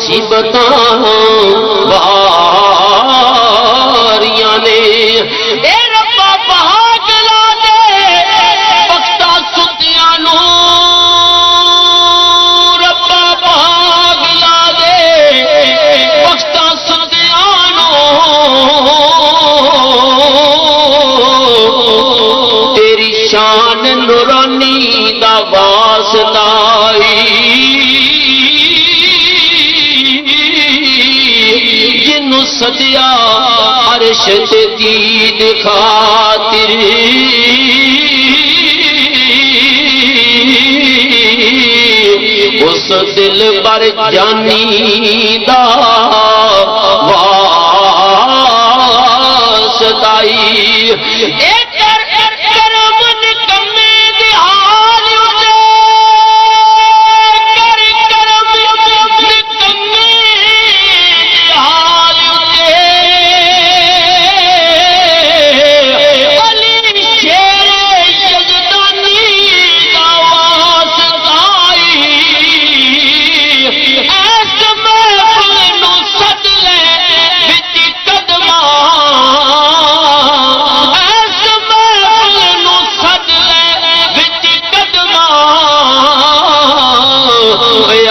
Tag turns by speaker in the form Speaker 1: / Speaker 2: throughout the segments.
Speaker 1: مصیبتاں واریاں نے اے ربا بہاگ لا دے وقتا ستیاں نو ربا بہاگ لا دے وقتا ستیاں نو تیری شان نورانی دا واسطہ سجیا عرش دید خاطر اس دل پر جانی دا واسطائی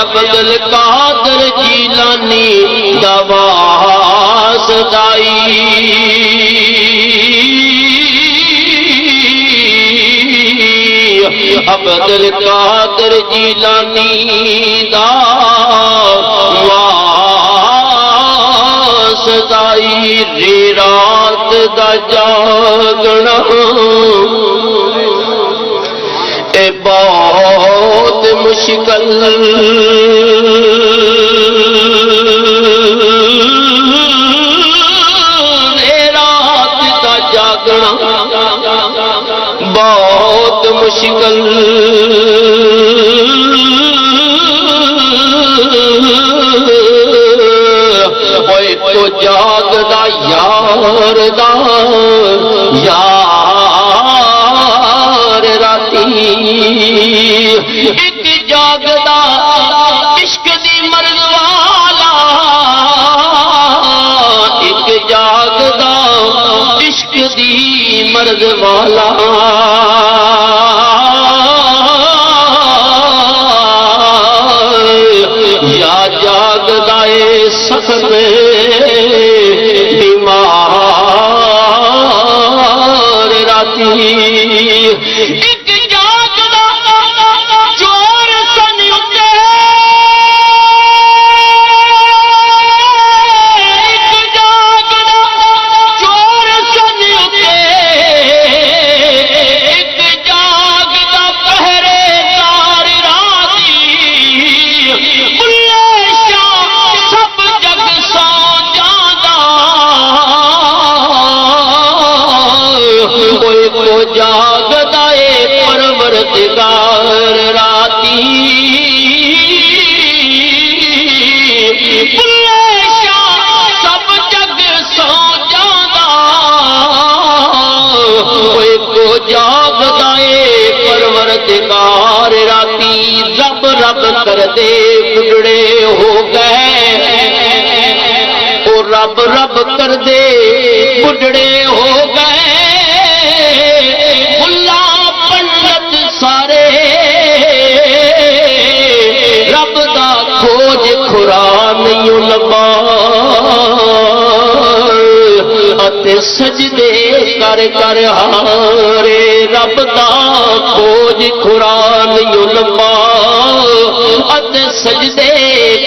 Speaker 1: عبدل قادر جیلانی دا واسطائی عبدل قادر جیلانی دا واسطائی ری رات دا جاگنا اے بہت مشکل اے رات دا جاگنا بہت مشکل اوے تو جاگدا یار دا یار راتی ایک جاگدا عشق دی مرد والا ایک جاگدا عشق دی مرد والا یا جاگدا اے سخت بیمار راتی ایک جاگدا چور سنی اٹھے ایک جاگدا چور سنی اٹھے ایک جاگدا پہرے دار راتی بلے شاہ سب جگ سو جانا کوئی کو جاگدا اے پروردگار راتی بلے شاہ سب جگ سو جانا کوئی کو جاگدا اے پروردگار راتی رب رب کر دے بڑھڑے ہو گئے او رب رب کر دے بڑھڑے ہو گئے ملا پنڈت سارے رب دا کھوج کھرا نہیں لبا اتے سجدے کر کر ہارے رب دا کھوج کھرا نہیں لبا اتے سجدے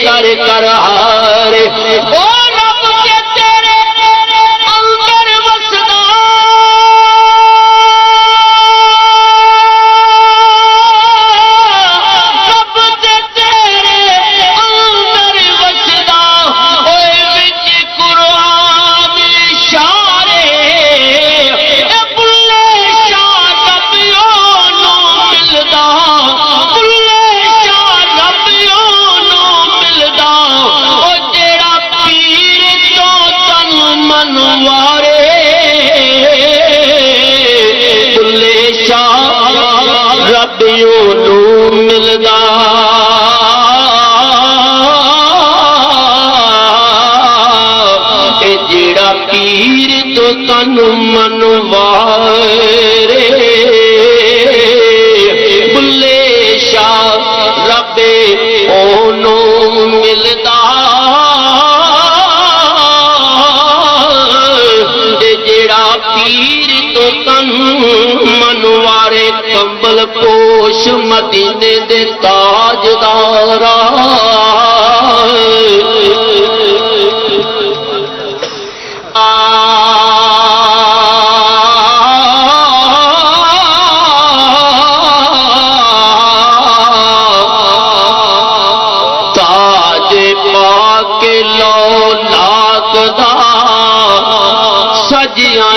Speaker 1: کر کر ہارے او رب کے تیرے اندر وسدا رب کے تیرے اندر وسدا اوے وچ قرآن اشارے اے بلے شاہ ربیوں نو ملدا بلے شاہ ربیوں نو ملدا او جیڑا پیر تو تن منوارے بلے شاہ ربیوں نو ملدا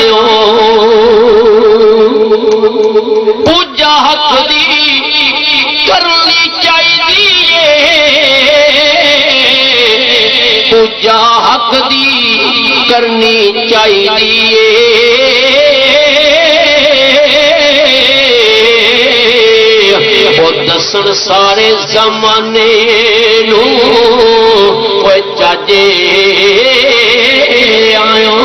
Speaker 1: آیو پوجا حق دی کرنی چاہیے پوجا حق دی کرنی چاہیے دسن سارے زمانے نو چاچے آیو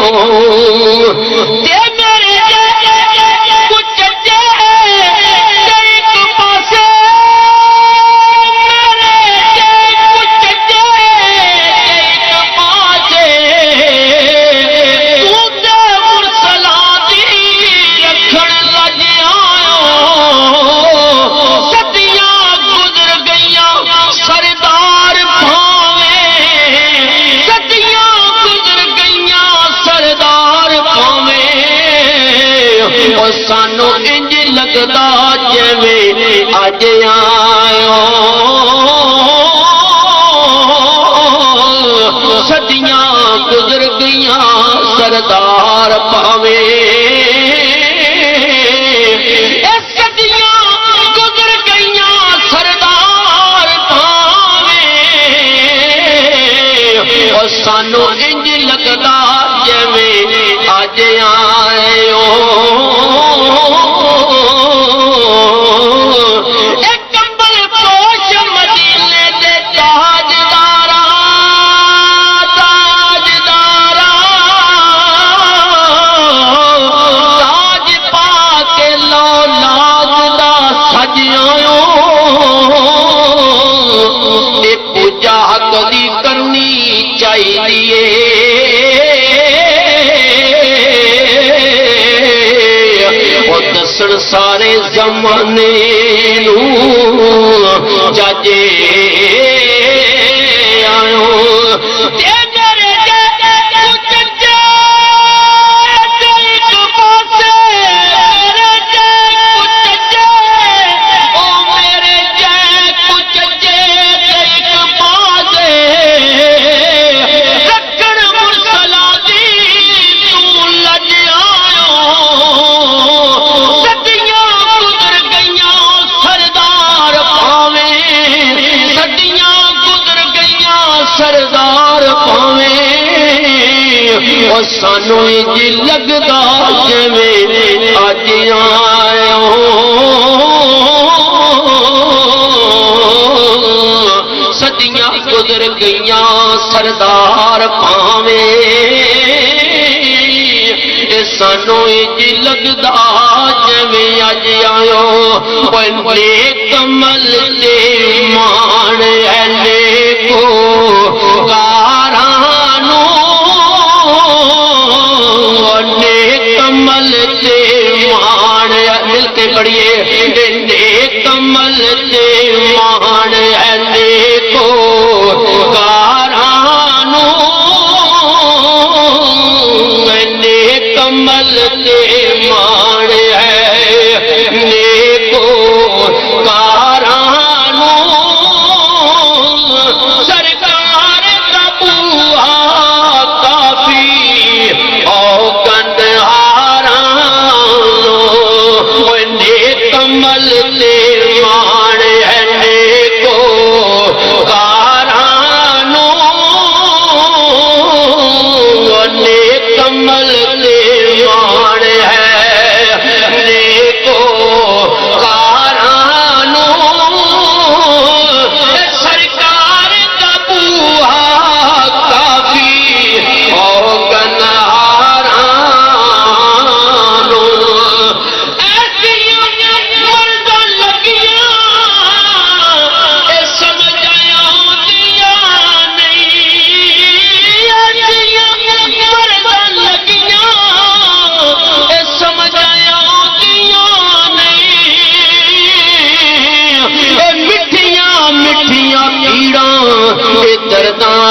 Speaker 1: سانو انج لگدا جویں اج آیو صدیاں گزر گئیاں سردار پاویں صدیاں گزر گئیاں سردار پاویں اور سانو انج لگدا جویں اج آیو کرنی چاہیے اور دسن سارے زمانے نو چاچے آیو سردار پاویں اور سانو جی لگدا جویں اج آیو صدیاں گزر گئیاں سردار پاویں سانو جی لگدا جویں اج آیو نیک عمل تے مان ایلے کو کارانو نیک عمل تے مان مل کے پڑھیے نیک عمل تے مان ایلے کو کارانو نیک عمل تے مان ہے نیکو کارانو سرکار کا بوہا کافی او گندہارانو نیک عمل تے مان ہے نیکو کارانو نیک عمل تے مان ہے نیکو کارانو سرکار کا بوہا کافی او گنہارانو ایسیاں مرداں لگیاں اے سمجھایا دیا نہیں ایسیاں مرداں لگیاں اے سمجھایا دیا نہیں اے مٹھیاں مٹھیاں پیڑاں اے درداں